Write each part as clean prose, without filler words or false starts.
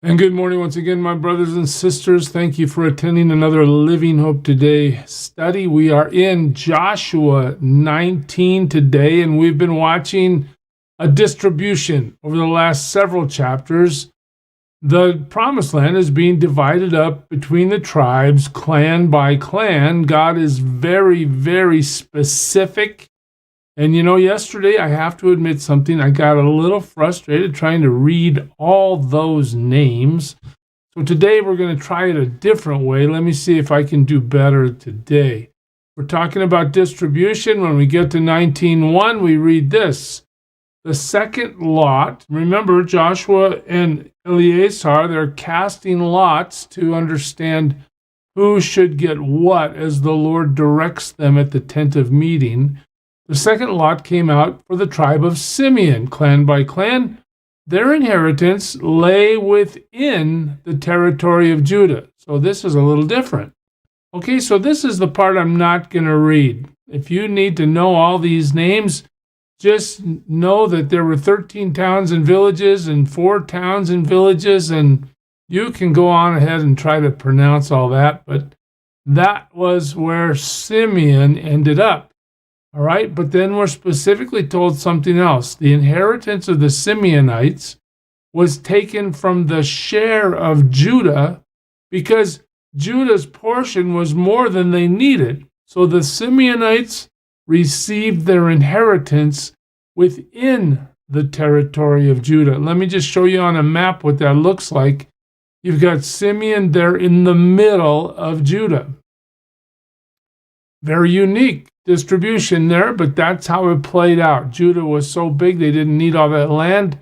And good morning once again, my brothers and sisters. Thank you for attending another Living Hope Today study. We are in Joshua 19 today, and we've been watching a distribution over the last several chapters. The promised land is being divided up between the tribes, clan by clan. God is very, very specific. And yesterday, I have to admit something. I got a little frustrated trying to read all those names. So today, we're going to try it a different way. Let me see if I can do better today. We're talking about distribution. When we get to 19:1, we read this. The second lot, remember Joshua and Eleazar, they're casting lots to understand who should get what as the Lord directs them at the tent of meeting. The second lot came out for the tribe of Simeon, clan by clan. Their inheritance lay within the territory of Judah. So this is a little different. Okay, so this is the part I'm not going to read. If you need to know all these names, just know that there were 13 towns and villages and 4 towns and villages, and you can go on ahead and try to pronounce all that, but that was where Simeon ended up. All right, but then we're specifically told something else. The inheritance of the Simeonites was taken from the share of Judah because Judah's portion was more than they needed. So the Simeonites received their inheritance within the territory of Judah. Let me just show you on a map what that looks like. You've got Simeon there in the middle of Judah. Very unique distribution there, but that's how it played out. Judah was so big they didn't need all that land.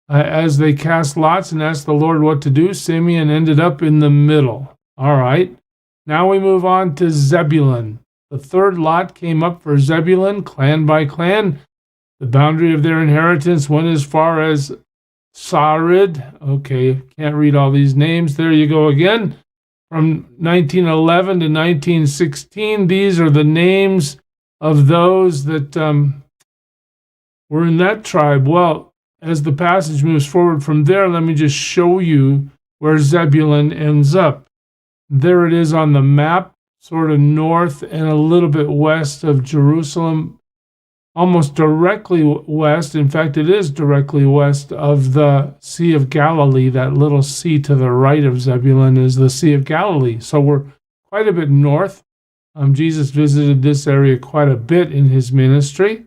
As they cast lots and asked the Lord what to do, Simeon ended up in the middle. All right, now we move on to Zebulun. The third lot came up for Zebulun, clan by clan. The boundary of their inheritance went as far as Sarid. Okay, can't read all these names. There you go again. From 1911 to 1916, these are the names of those that were in that tribe. Well, as the passage moves forward from there, let me just show you where Zebulun ends up. There it is on the map, sort of north and a little bit west of Jerusalem, almost directly west. In fact, it is directly west of the Sea of Galilee. That little sea to the right of Zebulun is the Sea of Galilee. So we're quite a bit north. Jesus visited this area quite a bit in his ministry.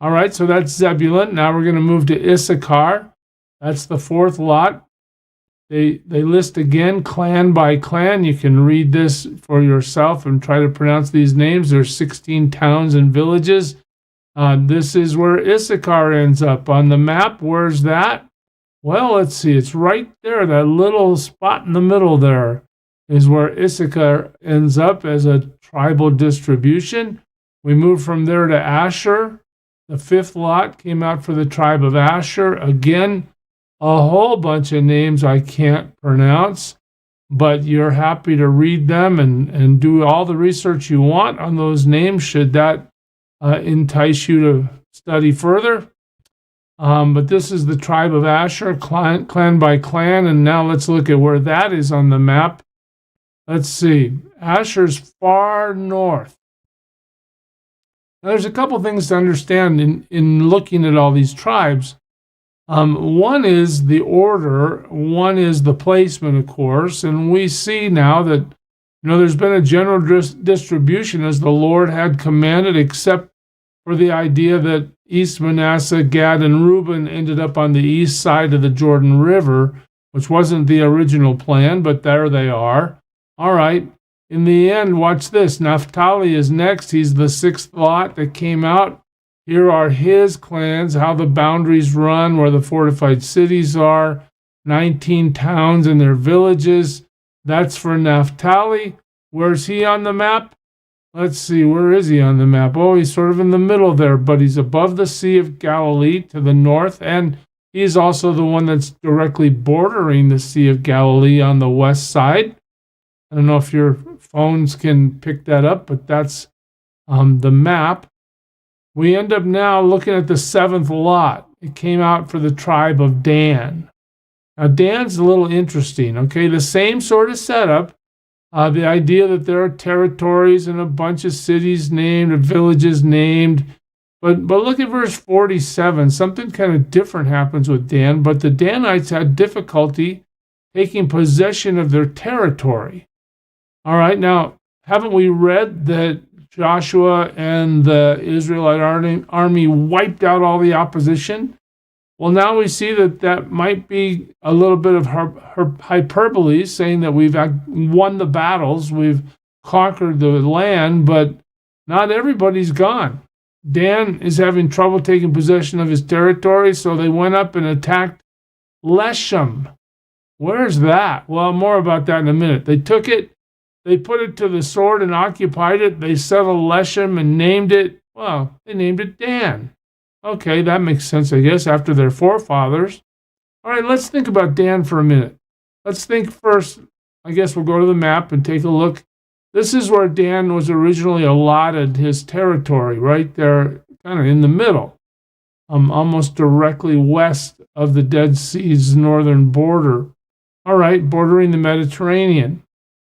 All right, so that's Zebulun. Now we're going to move to Issachar. That's the fourth lot. They list again clan by clan. You can read this for yourself and try to pronounce these names. There's 16 towns and villages. This is where Issachar ends up on the map. Where's that? Well, let's see. It's right there. That little spot in the middle there is where Issachar ends up as a tribal distribution. We move from there to Asher. The fifth lot came out for the tribe of Asher. Again, a whole bunch of names I can't pronounce, but you're happy to read them and do all the research you want on those names should that entice you to study further. But this is the tribe of Asher, clan by clan, and now let's look at where that is on the map. Let's see. Asher's far north. Now, there's a couple things to understand in looking at all these tribes. One is the order, one is the placement, of course, and we see now that there's been a general distribution as the Lord had commanded, except for the idea that East Manasseh, Gad, and Reuben ended up on the east side of the Jordan River, which wasn't the original plan, but there they are. All right, in the end, watch this. Naphtali is next. He's the sixth lot that came out. Here are his clans, how the boundaries run, where the fortified cities are, 19 towns and their villages. That's for Naphtali. Where's he on the map? Let's see, where is he on the map? Oh, he's sort of in the middle there, but he's above the Sea of Galilee to the north, and he's also the one that's directly bordering the Sea of Galilee on the west side. I don't know if your phones can pick that up, but that's the map. We end up now looking at the seventh lot. It came out for the tribe of Dan. Now, Dan's a little interesting, okay? The same sort of setup. The idea that there are territories and a bunch of cities named, or villages named. But look at verse 47. Something kind of different happens with Dan. But the Danites had difficulty taking possession of their territory. All right, now, haven't we read that Joshua and the Israelite army wiped out all the opposition? Well, now we see that might be a little bit of hyperbole, saying that we've won the battles, we've conquered the land, but not everybody's gone. Dan is having trouble taking possession of his territory, so they went up and attacked Leshem. Where's that? Well, more about that in a minute. They took it, they put it to the sword and occupied it. They settled Leshem and named it, well, they named it Dan. Okay, that makes sense, I guess, after their forefathers. All right, let's think about Dan for a minute. Let's think first, I guess we'll go to the map and take a look. This is where Dan was originally allotted his territory, right there, kind of in the middle, almost directly west of the Dead Sea's northern border. All right, bordering the Mediterranean.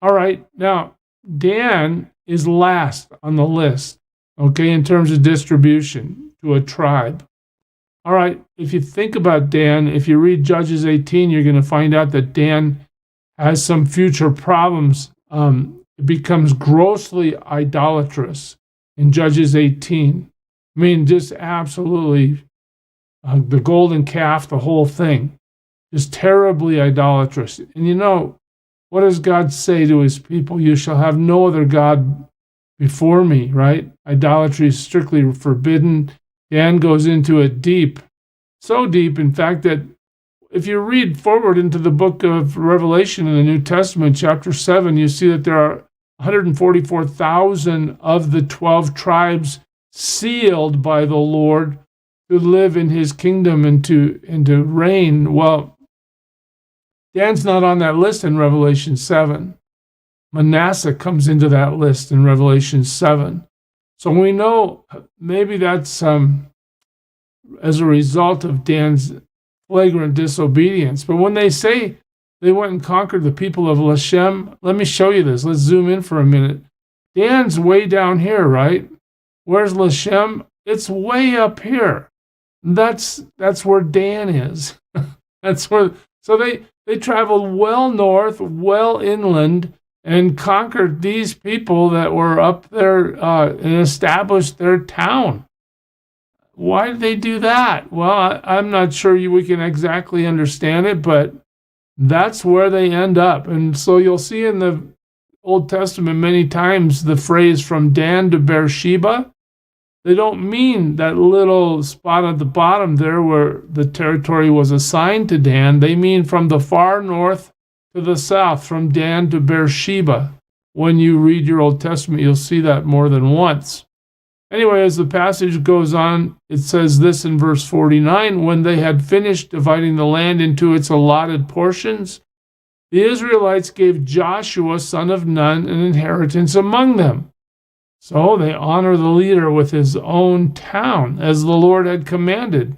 All right, now, Dan is last on the list, okay, in terms of distribution to a tribe. All right, if you think about Dan, if you read Judges 18, you're going to find out that Dan has some future problems. It becomes grossly idolatrous in Judges 18. I mean, just absolutely the golden calf, the whole thing, just terribly idolatrous. And you know, what does God say to his people? You shall have no other God before me, right? Idolatry is strictly forbidden. Dan goes into it deep, so deep, in fact, that if you read forward into the book of Revelation in the New Testament, chapter 7, you see that there are 144,000 of the 12 tribes sealed by the Lord to live in his kingdom and to reign. Well, Dan's not on that list in Revelation 7. Manasseh comes into that list in Revelation 7. So we know maybe that's as a result of Dan's flagrant disobedience. But when they say they went and conquered the people of Leshem, let me show you this. Let's zoom in for a minute. Dan's way down here, right? Where's Leshem? It's way up here. That's where Dan is. That's where. So they traveled well north, well inland, and conquered these people that were up there and established their town. Why did they do that? Well, I'm not sure we can exactly understand it, but that's where they end up. And so you'll see in the Old Testament many times the phrase from Dan to Beersheba. They don't mean that little spot at the bottom there where the territory was assigned to Dan. They mean from the far north to the south, from Dan to Beersheba. When you read your Old Testament, you'll see that more than once. Anyway, as the passage goes on, it says this in verse 49, when they had finished dividing the land into its allotted portions, the Israelites gave Joshua, son of Nun, an inheritance among them. So they honor the leader with his own town, as the Lord had commanded.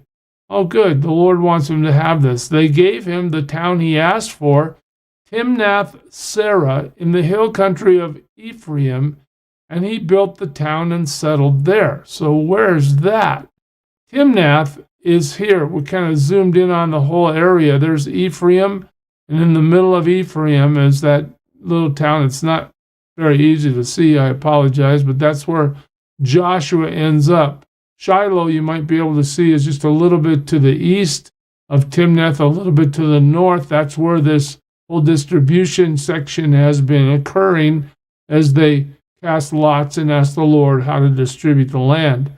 Oh, good, the Lord wants him to have this. They gave him the town he asked for, Timnath-Serah, in the hill country of Ephraim, and he built the town and settled there. So where's that? Timnath is here. We kind of zoomed in on the whole area. There's Ephraim, and in the middle of Ephraim is that little town. It's not very easy to see, I apologize, but that's where Joshua ends up. Shiloh, you might be able to see, is just a little bit to the east of Timnath, a little bit to the north. That's where this whole distribution section has been occurring as they cast lots and ask the Lord how to distribute the land.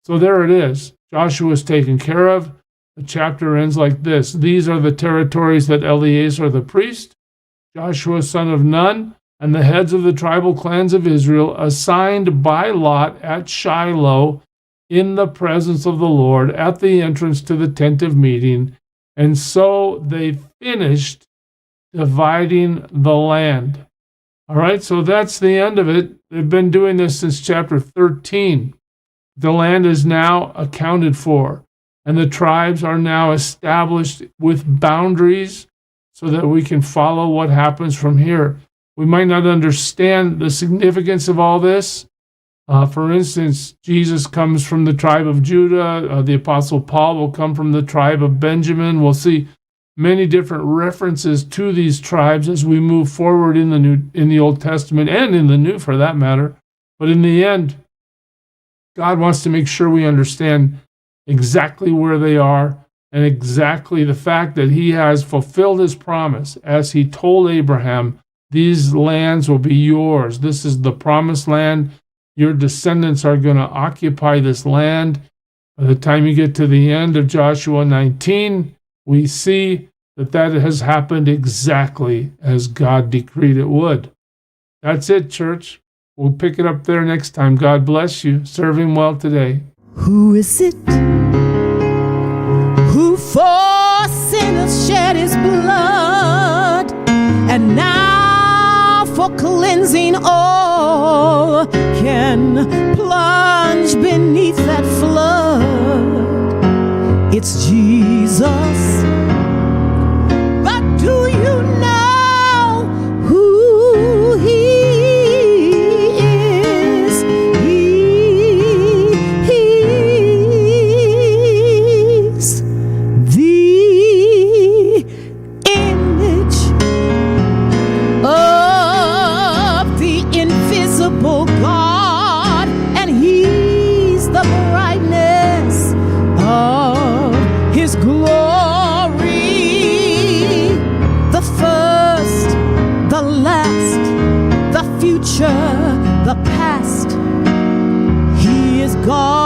So there it is. Joshua is taken care of. The chapter ends like this. These are the territories that Eleazar the priest, Joshua son of Nun, and the heads of the tribal clans of Israel assigned by lot at Shiloh in the presence of the Lord at the entrance to the tent of meeting. And so they finished dividing the land. All right, so that's the end of it. They've been doing this since chapter 13. The land is now accounted for. and the tribes are now established with boundaries so that we can follow what happens from here. We might not understand the significance of all this. For instance, Jesus comes from the tribe of Judah. The Apostle Paul will come from the tribe of Benjamin. We'll see many different references to these tribes as we move forward in the Old Testament and in the New, for that matter. But in the end, God wants to make sure we understand exactly where they are and exactly the fact that he has fulfilled his promise. As he told Abraham, these lands will be yours. This is the promised land. Your descendants are going to occupy this land. By the time you get to the end of Joshua 19, we see that has happened exactly as God decreed it would. That's it, church. We'll pick it up there next time. God bless you. Serve him well today. Who is it who for sinners shed his blood, and now for cleansing all can plunge beneath that flood? It's Jesus. But do you know who he is? He's the image of the invisible God, and he's the brightness of his glory, the first, the last, the future, the past. He is God.